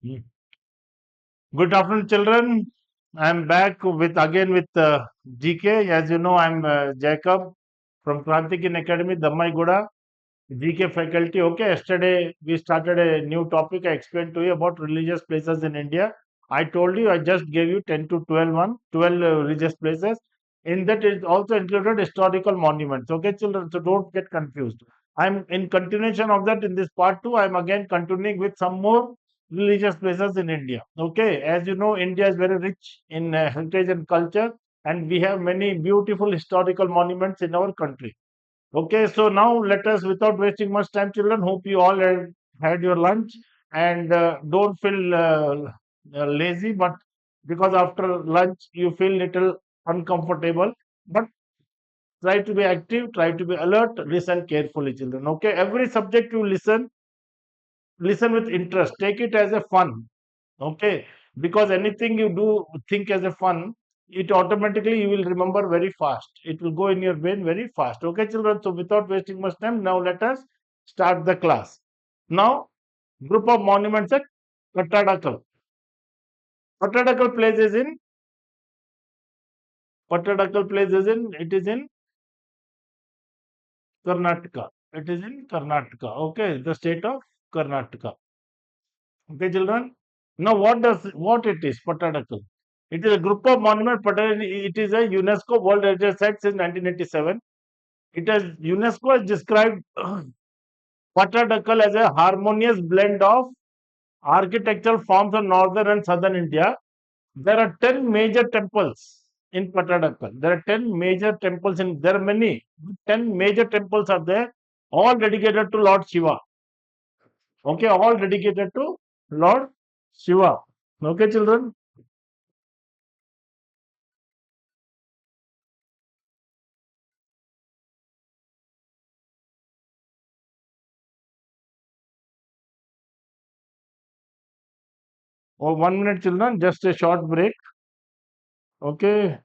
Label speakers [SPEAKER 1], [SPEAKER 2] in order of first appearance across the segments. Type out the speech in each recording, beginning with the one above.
[SPEAKER 1] Mm. Good afternoon, children. I'm back with GK. As you know, I'm Jacob from Kranthi Academy, Dammaiguda, GK faculty. Okay, yesterday we started a new topic. I explained to you about religious places in India. I told you I just gave you 10 to 12 religious places. In that it also included historical monuments. Okay, children, so don't get confused. I'm in continuation of that in this part two. I'm again continuing with some more religious places in India. Okay, as you know, India is very rich in heritage and culture, and we have many beautiful historical monuments in our country. Okay, so now let us, without wasting much time, children, hope you all had your lunch and don't feel lazy, but because after lunch you feel little uncomfortable, but try to be active, try to be alert, listen carefully, children. Okay, every subject you listen with interest, take it as a fun. Okay, because anything you do think as a fun, it automatically you will remember very fast. It will go in your brain very fast. Okay, children. So without wasting much time, now let us start the class. Now, group of monuments at Kattadakal. Kattadakal place is in Kattadakal place is in it is in Karnataka. It is in Karnataka. Okay, the state of Karnataka. Okay, children. Now, what it is? Pattadakal. It is a group of monuments. It is a UNESCO World Heritage Site since 1987. It has UNESCO has described Pattadakal as a harmonious blend of architectural forms of northern and southern India. There are 10 major temples in Pattadakal. There are 10 major temples in there are many. 10 major temples are there, all dedicated to Lord Shiva. Okay, all dedicated to Lord Shiva. Okay, children. Oh, 1 minute, children. Just a short break. Okay.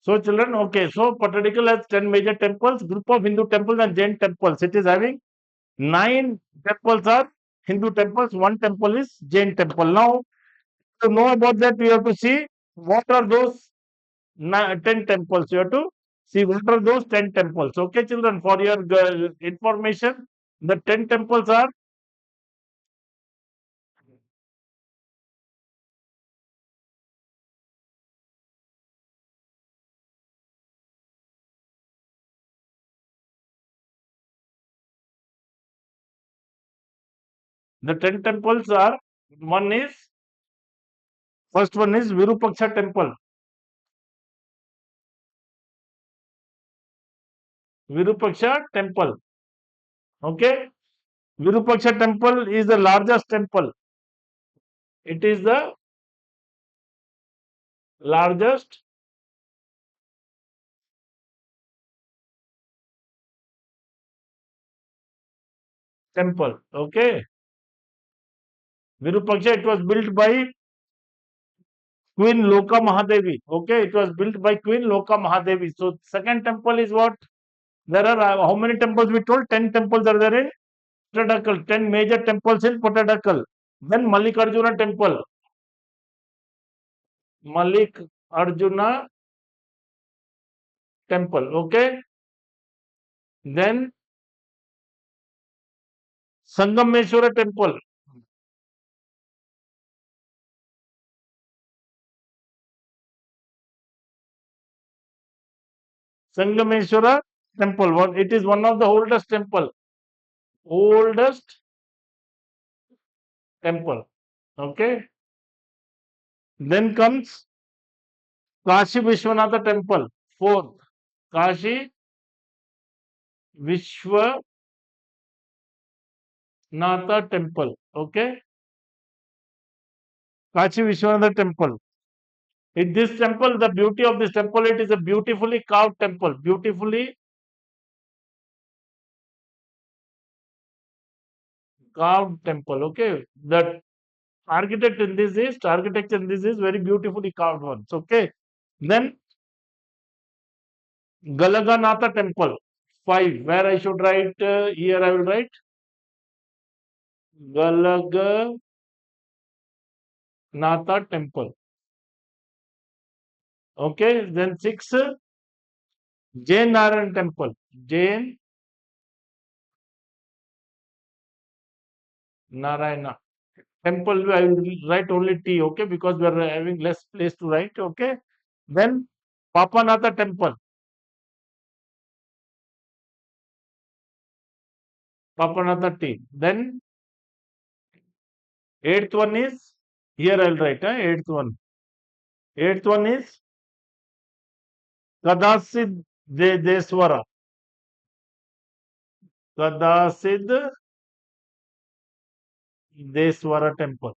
[SPEAKER 1] So, children, okay. So, Pattadakal has 10 major temples, group of Hindu temples and Jain temples. It is having 9 temples are Hindu temples, 1 temple is Jain temple. Now, to know about that, we have to see what are those 10 temples. You have to see what are those 10 temples. Okay, children, for your information, the 10 temples are the 10 temples are one is first one is Virupaksha temple. Virupaksha temple. Okay, Virupaksha temple is the largest temple. It is the largest temple. Okay, Virupaksha. It was built by Queen Loka Mahadevi. Okay, it was built by Queen Loka Mahadevi. So second temple is what? There are how many temples we told? 10 temples are there in Patadakal. 10 major temples in Patadakal. Then Mallikarjuna temple. Malik Arjuna temple. Okay. Then Sangameshwara temple. Sangameshwara temple. It is one of the oldest temple. Oldest temple. Okay. Then comes Kashi Vishwanatha temple. Fourth. Kashi Vishwanatha temple. Okay. Kashi Vishwanatha temple. In this temple, the beauty of this temple, it is a beautifully carved temple, beautifully carved temple. Okay, the architecture in this is very beautifully carved ones. Okay, then Galaganatha temple 5. Where I should write here? I will write Galaganatha temple. Okay, then 6, Jain Narayan temple. Jain Narayana temple. I will write only T. Okay, because we are having less place to write. Okay, then Papanatha temple. Papanatha T. Then eighth one is here. I will write eighth one. Eighth one is Kadasid Deswara. Kadasid Deswara temple.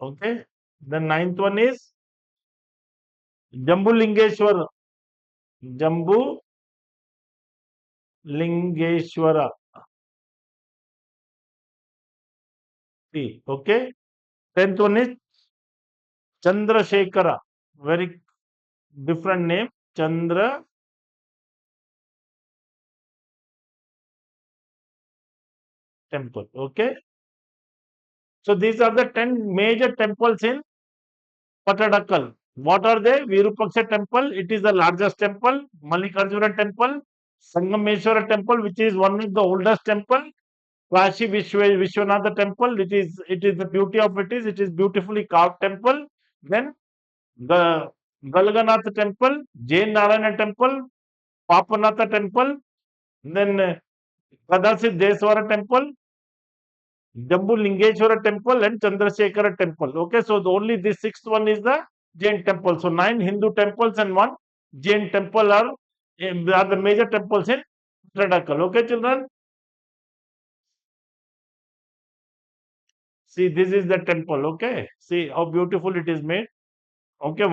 [SPEAKER 1] Okay. The ninth one is Jambu Lingeshwara. Jambu Lingeshwara. T. Okay. Tenth one is Chandrasekhara. Very different name. Chandra temple. Okay. So these are the 10 major temples in Patadakkal. What are they? Virupaksha temple, it is the largest temple. Mallikarjuna temple, Sangameshwara temple, which is one of the oldest temple. Kashi Vishwanatha temple, it is the beauty of it is beautifully carved temple. Then the Galganatha temple, Jain Narayana temple, Papanatha temple, then Kadasit Deswara temple, Jambu Lingeshwara temple and Chandrasekhara temple. Okay, so only this sixth one is the Jain temple. So 9 Hindu temples and 1 Jain temple are the major temples in Tradakal. Okay, children. See, this is the temple. Okay, see how beautiful it is made. Okay,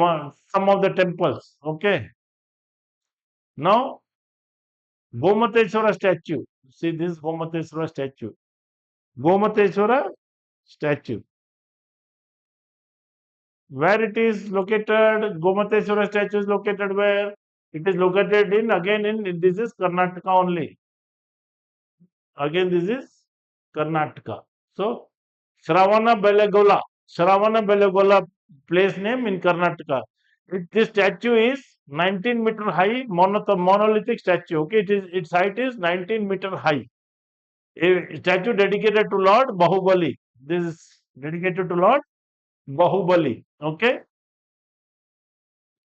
[SPEAKER 1] some of the temples. Okay, now Gomateshwara statue. See this Gomateshwara statue. Gomateshwara statue. Where it is located? Gomateshwara statue is located where? It is located in this is Karnataka only. Again, this is Karnataka. So, Shravana Belagola place name in Karnataka. This statue is 19-meter high, monolithic statue. Okay, its height is 19-meter high. A statue dedicated to Lord Bahubali. This is dedicated to Lord Bahubali. Okay,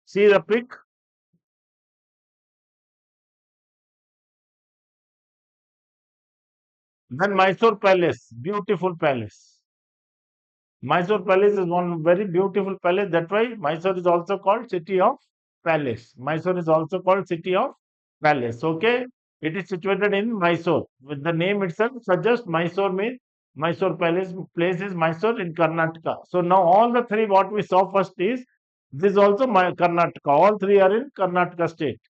[SPEAKER 1] see the pic. Then Mysore Palace, beautiful palace. Mysore Palace is one very beautiful palace. That's why Mysore is also called City of Palace. Mysore is also called City of Palace. Okay, it is situated in Mysore. With the name itself suggests Mysore means Mysore Palace. Place is Mysore in Karnataka. So now all the three what we saw first is this is also my Karnataka. All three are in Karnataka state.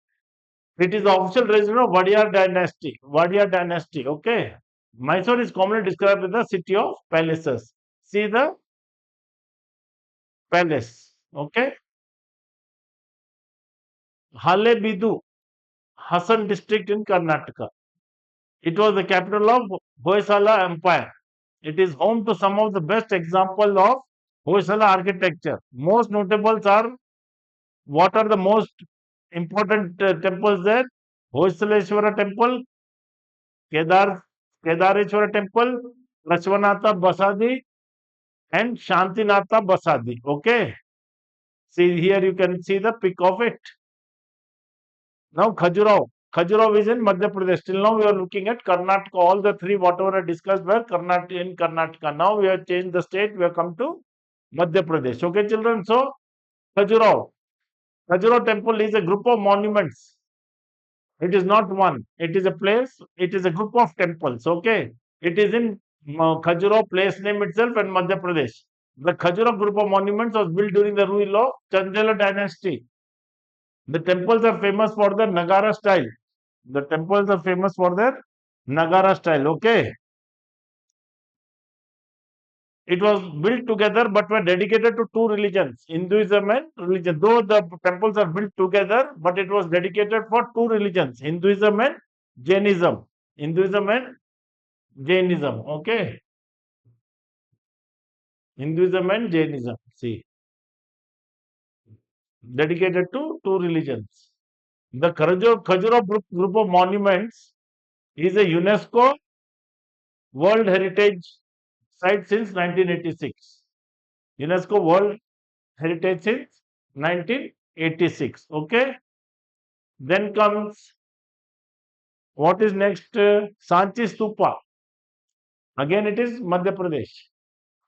[SPEAKER 1] It is the official residence of Wadiyar dynasty. Wadiyar dynasty. Okay. Mysore is commonly described as the city of palaces. See the palace. Okay. Halebidu, Hassan district in Karnataka. It was the capital of Hoysala Empire. It is home to some of the best examples of Hoysala architecture. Most notables are what are the most important temples there? Hoysaleshwara temple, Kedar, Kedareshwara temple, Lachwanatha Basadi, and Shantinatha Basadi. Okay. See here you can see the pic of it. Now Khajuraho. Khajuraho is in Madhya Pradesh. Till now we are looking at Karnataka. All the three whatever I discussed were Karnataka in Karnataka. Now we have changed the state. We have come to Madhya Pradesh. Okay, children. So Khajuraho. Khajuraho temple is a group of monuments. It is not one. It is a place. It is a group of temples. Okay. It is in Khajuraho place name itself and Madhya Pradesh. The Khajuraho group of monuments was built during the rule of Chandela dynasty. The temples are famous for their Nagara style. The temples are famous for their Nagara style. Okay. It was built together but were dedicated to two religions, Hinduism and religion. Though the temples are built together, but it was dedicated for two religions, Hinduism and Jainism. Hinduism and Jainism. Okay. Hinduism and Jainism. See, dedicated to two religions. The Khajuraho group of monuments is a UNESCO World Heritage Site since 1986. UNESCO World Heritage since 1986. Okay. Then comes what is next? Sanchi Stupa. Again, it is Madhya Pradesh.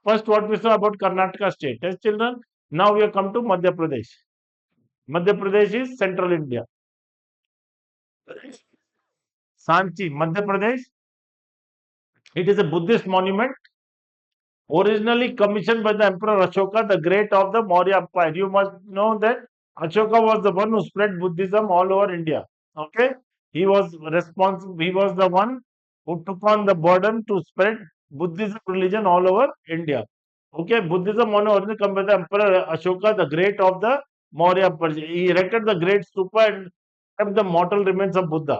[SPEAKER 1] First, what we saw about Karnataka state. Yes, children. Now we have come to Madhya Pradesh. Madhya Pradesh is central India. Sanchi, Madhya Pradesh. It is a Buddhist monument originally commissioned by the Emperor Ashoka, the Great of the Maurya Empire. You must know that Ashoka was the one who spread Buddhism all over India. Okay, he was responsible. He was the one who took on the burden to spread Buddhism religion all over India. Okay, Buddhism was originally come by the Emperor Ashoka, the Great of the Maurya Empire. He erected the great stupa and kept the mortal remains of Buddha.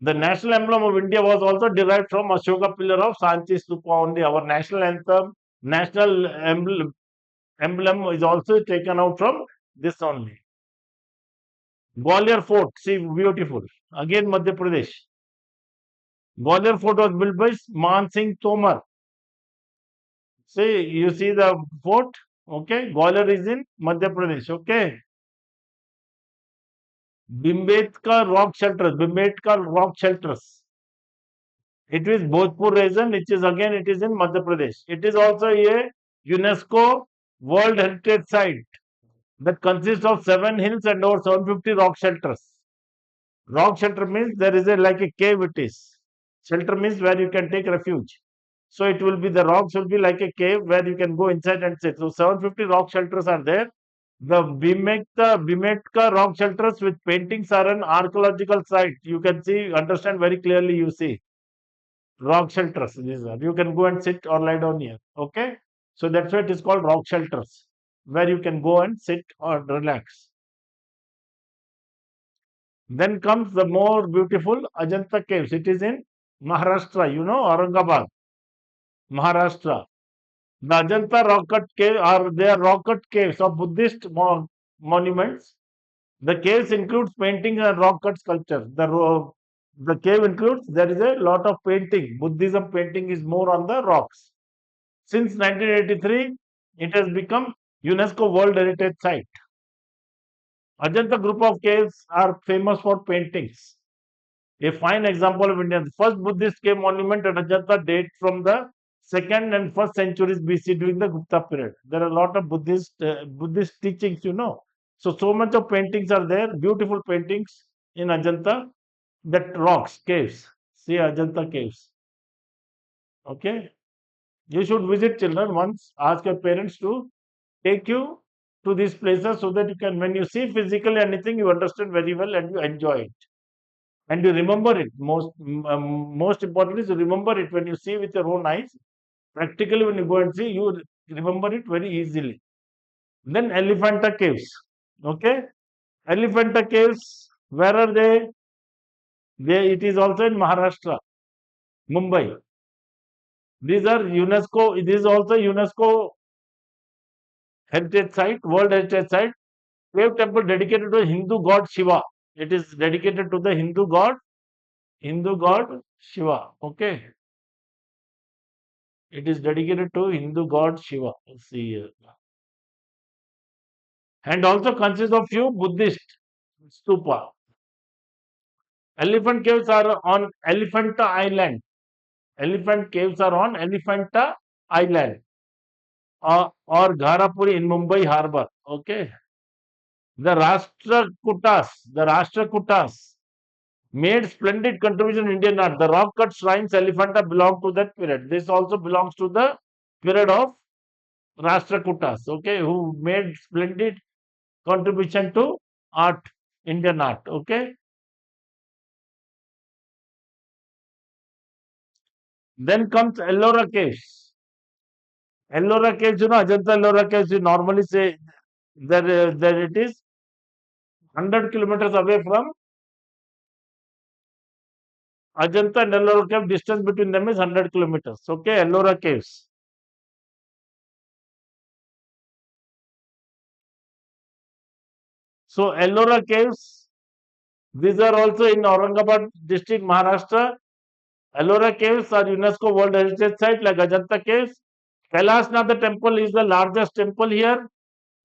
[SPEAKER 1] The national emblem of India was also derived from Ashoka pillar of Sanchi Stupa only. Our national anthem, national emblem is also taken out from this only. Gwalior Fort, see, beautiful. Again, Madhya Pradesh. Gwalior Fort was built by Man Singh Tomar. See, you see the fort. Okay, Gwalior is in Madhya Pradesh. Okay, Bimbetka rock shelters. Bimbetka rock shelters. It is Bhojpur region, which is again it is in Madhya Pradesh. It is also a UNESCO World Heritage Site that consists of 7 hills and over 750 rock shelters. Rock shelter means there is a like a cave it is. Shelter means where you can take refuge. So it will be the rocks will be like a cave where you can go inside and sit. So 750 rock shelters are there. The Bimetka rock shelters with paintings are an archaeological site. You can see, understand very clearly. You see rock shelters. These are you can go and sit or lie down here. Okay, so that's why it is called rock shelters, where you can go and sit or relax. Then comes the more beautiful Ajanta caves. It is in Maharashtra. You know Aurangabad, Maharashtra. The Ajanta rock cut cave are they are rock cut caves of Buddhist monuments. The caves includes paintings and rock cut sculptures. The cave includes there is a lot of painting. Buddhism painting is more on the rocks. Since 1983, it has become UNESCO World Heritage Site. Ajanta group of caves are famous for paintings. A fine example of India. The first Buddhist cave monument at Ajanta dates from the second and first centuries BC during the Gupta period. There are a lot of Buddhist teachings, you know. So much of paintings are there, beautiful paintings in Ajanta. That rocks, caves. See Ajanta caves. Okay. You should visit children once. Ask your parents to take you to these places so that you can, when you see physically anything, you understand very well and you enjoy it. And you remember it. Most importantly, is you remember it when you see with your own eyes. Practically, when you go and see, you remember it very easily. Then Elephanta Caves. Okay. Elephanta Caves, where are they? It is also in Maharashtra, Mumbai. These are UNESCO, it is also UNESCO heritage site, world heritage site. Cave temple dedicated to Hindu god Shiva. It is dedicated to the Hindu god Shiva. Okay. It is dedicated to Hindu god Shiva. Let's see here. And also consists of few Buddhist stupa. Elephant caves are on Elephanta Island. Elephant caves are on Elephanta Island or Gharapuri in Mumbai Harbor. Okay. The Rashtrakutas made splendid contribution in Indian art. The rock cut shrines Elephanta belong to that period. This also belongs to the period of Rashtrakutas, okay, who made splendid contribution to art, Indian art, okay. Then comes Ellora Caves. Ellora Caves, Ajanta Ellora Caves, you normally say that it is 100 kilometers away from Ajanta and Ellora Cave. Distance between them is 100 kilometers. Okay, Ellora Caves. So Ellora Caves, these are also in Aurangabad district, Maharashtra. Ellora Caves are UNESCO World Heritage Site like Ajanta Caves. Kailasnath temple is the largest temple here,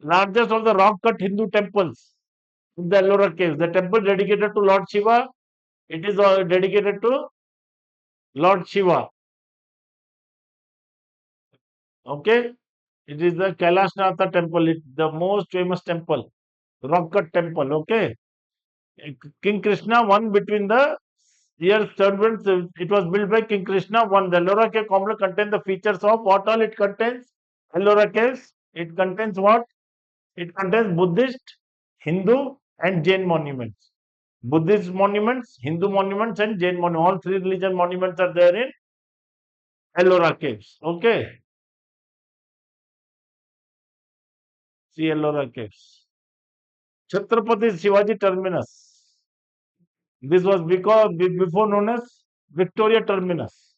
[SPEAKER 1] largest of the rock cut Hindu temples in the Ellora Caves. The temple dedicated to Lord Shiva. It is dedicated to Lord Shiva. Okay, it is the Kailasnath temple. It's the most famous temple, rock cut temple. Okay, King Krishna won between the years turbulence. It was built by King Krishna. One, the Ellora Cave complex contains the features of what all it contains. Ellora Caves. It contains what? It contains Buddhist, Hindu, and Jain monuments. Buddhist monuments, Hindu monuments, and Jain monuments. All three religion monuments are there in Ellora Caves. Okay. See Ellora Caves. Chhatrapati Shivaji Terminus. This was before known as Victoria Terminus.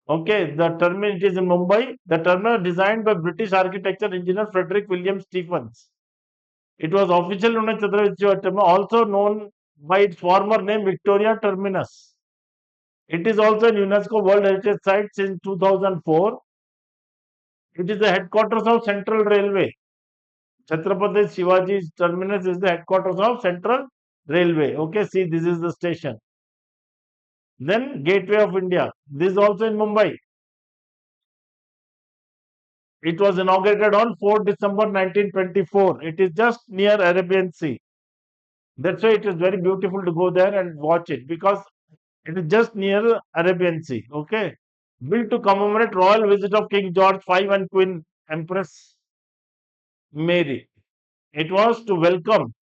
[SPEAKER 1] Okay, the terminal it is in Mumbai. The terminal designed by British architecture engineer Frederick William Stephens. It was officially known as Chhatrapati Shivaji Terminus, also known by its former name Victoria Terminus. It is also an UNESCO World Heritage Site since 2004. It is the headquarters of Central Railway. Chhatrapati Shivaji Terminus is the headquarters of Central Railway. Okay, see, this is the station. Then Gateway of India. This is also in Mumbai. It was inaugurated on 4 December 1924. It is just near Arabian Sea. That's why it is very beautiful to go there and watch it because it is just near Arabian Sea. Okay. Built to commemorate royal visit of King George V and Queen Empress Mary. It was to welcome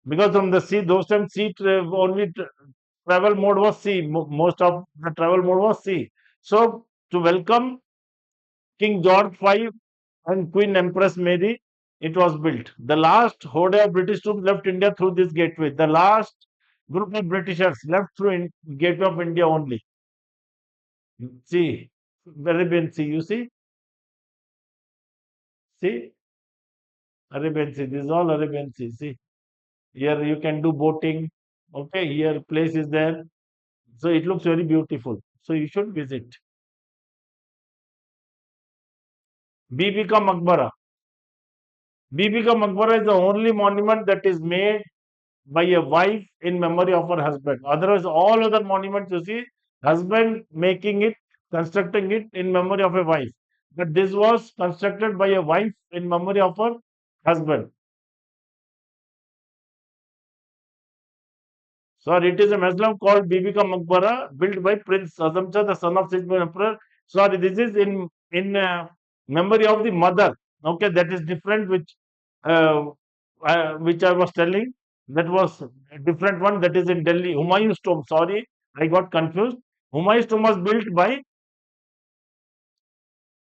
[SPEAKER 1] because from the sea, those times only travel mode was sea. Most of the travel mode was sea. So to welcome King George V and Queen Empress Mary, it was built. The last horde of British troops left India through this gateway. The last group of Britishers left through gateway of India only. See, Arabian Sea, you see, Arabian Sea. This is all Arabian Sea. See, here you can do boating. Okay, here place is there. So it looks very beautiful. So you should visit. Bibi Ka Maqbara. Bibi Ka Maqbara is the only monument that is made by a wife in memory of her husband. Otherwise, all other monuments you see, husband making it, constructing it in memory of a wife. But this was constructed by a wife in memory of her husband. Sorry, it is a Muslim called Bibi Ka Maqbara, built by Prince Azam Shah, the son of Sijman Emperor. Sorry, this is in memory of the mother. Okay, that is different, uh, which I was telling. That was a different one. That is in Delhi. Humayun's tomb. Sorry, I got confused. Humayun's tomb was built by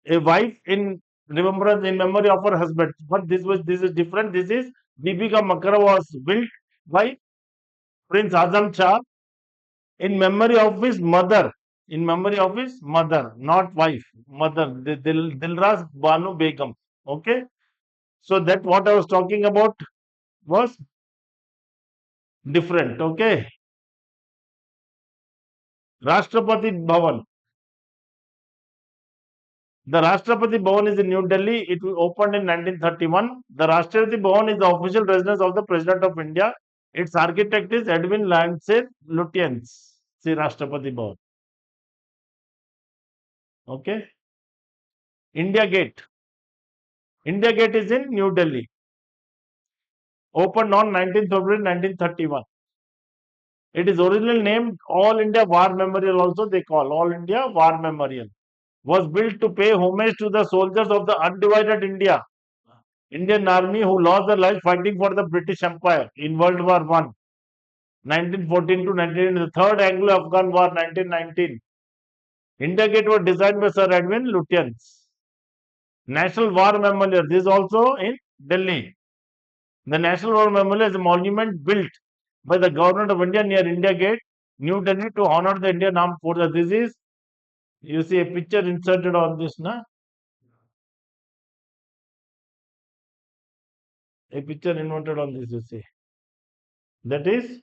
[SPEAKER 1] a wife in remembrance in memory of her husband. But this is different. This is Bibi Ka Maqbara was built by Prince Azam Shah in memory of his mother. In memory of his mother, not wife, mother, Dilraz Banu Begum. Okay, so that what I was talking about was different. Okay, Rashtrapati Bhavan. The Rashtrapati Bhavan is in New Delhi. It was opened in 1931. The Rashtrapati Bhavan is the official residence of the President of India. Its architect is Edwin Lancet Lutyens. See Rashtrapati Bhavan. Okay, India Gate. India Gate is in New Delhi. Opened on 19th February 1931. It is originally named All India War Memorial also they call All India War Memorial. was built to pay homage to the soldiers of the undivided Indian Army who lost their lives fighting for the British Empire in World War One, 1914 to 19, the Third Anglo-Afghan War, 1919. India Gate was designed by Sir Edwin Lutyens. National War Memorial. This is also in Delhi. The National War Memorial is a monument built by the Government of India near India Gate, New Delhi, to honor the Indian Armed Forces. This is, you see a picture inserted on this, na? A picture invented on this, you see. That is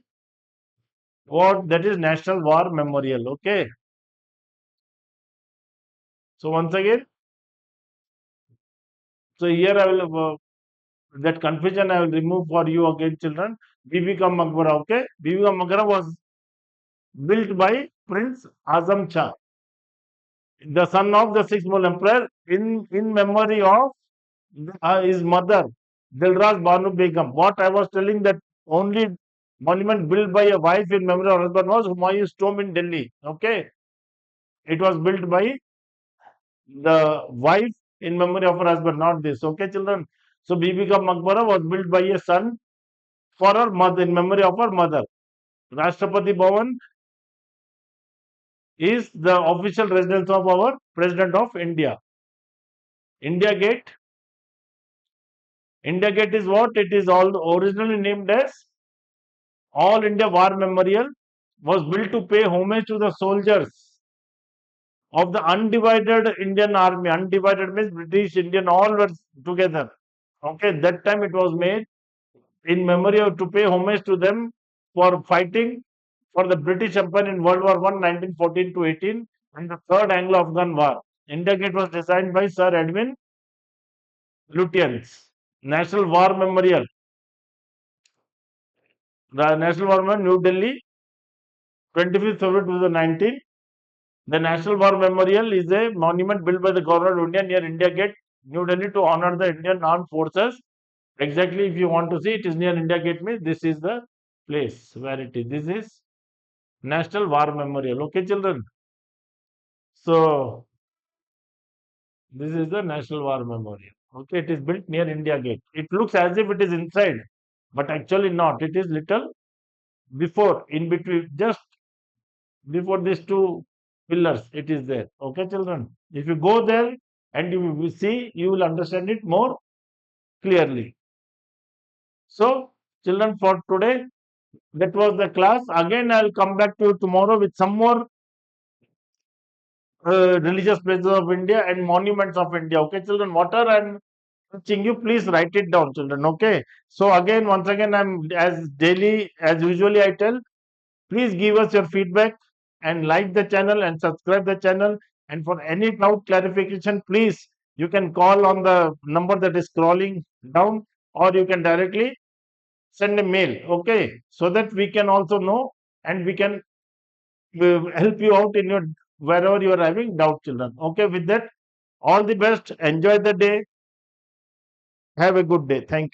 [SPEAKER 1] what? That is National War Memorial. Okay. So once again, so here I will that confusion I will remove for you again, children. Bibi ka Maqbara. Okay. Bibi ka Maqbara was built by Prince Azam Shah, the son of the sixth Mughal emperor, in memory of his mother, Dilraz Banu Begum. What I was telling, that only monument built by a wife in memory of her husband was Humayun's tomb in Delhi. Okay, it was built by the wife in memory of her husband, not this. Okay, children. So Bibi ka Maqbara was built by a son for her mother, in memory of her mother. Rashtrapati Bhavan is the official residence of our President of India. India Gate. India Gate is what? It is all originally named as All India War Memorial. Was built to pay homage to the soldiers of the undivided Indian Army. Undivided means British, Indian, all were together. Okay, that time it was made in memory of, to pay homage to them for fighting for the British Empire in World War One, 1914 to 18, and the Third Anglo-Afghan War. India Gate was designed by Sir Edwin Lutyens. National War Memorial. The National War Memorial, New Delhi, 25th February 2019. The National War Memorial is a monument built by the Government of India near India Gate, New Delhi, to honor the Indian Armed Forces. Exactly, if you want to see, it is near India Gate, means this is the place where it is. This is National War Memorial. Okay, children. So this is the National War Memorial. Okay, it is built near India Gate. It looks as if it is inside, but actually not. It is little before, in between, just before these two pillars. It is there. Okay, children. If you go there and you will see, you will understand it more clearly. So, children, for today, that was the class. Again, I will come back to you tomorrow with some more religious places of India and monuments of India. Okay, children, what are I'm teaching you, please write it down, children. Okay. So again, once again, I'm as daily, as usually I tell, please give us your feedback and like the channel and subscribe the channel. And for any doubt clarification, please, you can call on the number that is scrolling down, or you can directly send a mail. Okay. So that we can also know, and we can help you out in your wherever you are having doubt, children. Okay, with that, all the best. Enjoy the day. Have a good day. Thank you.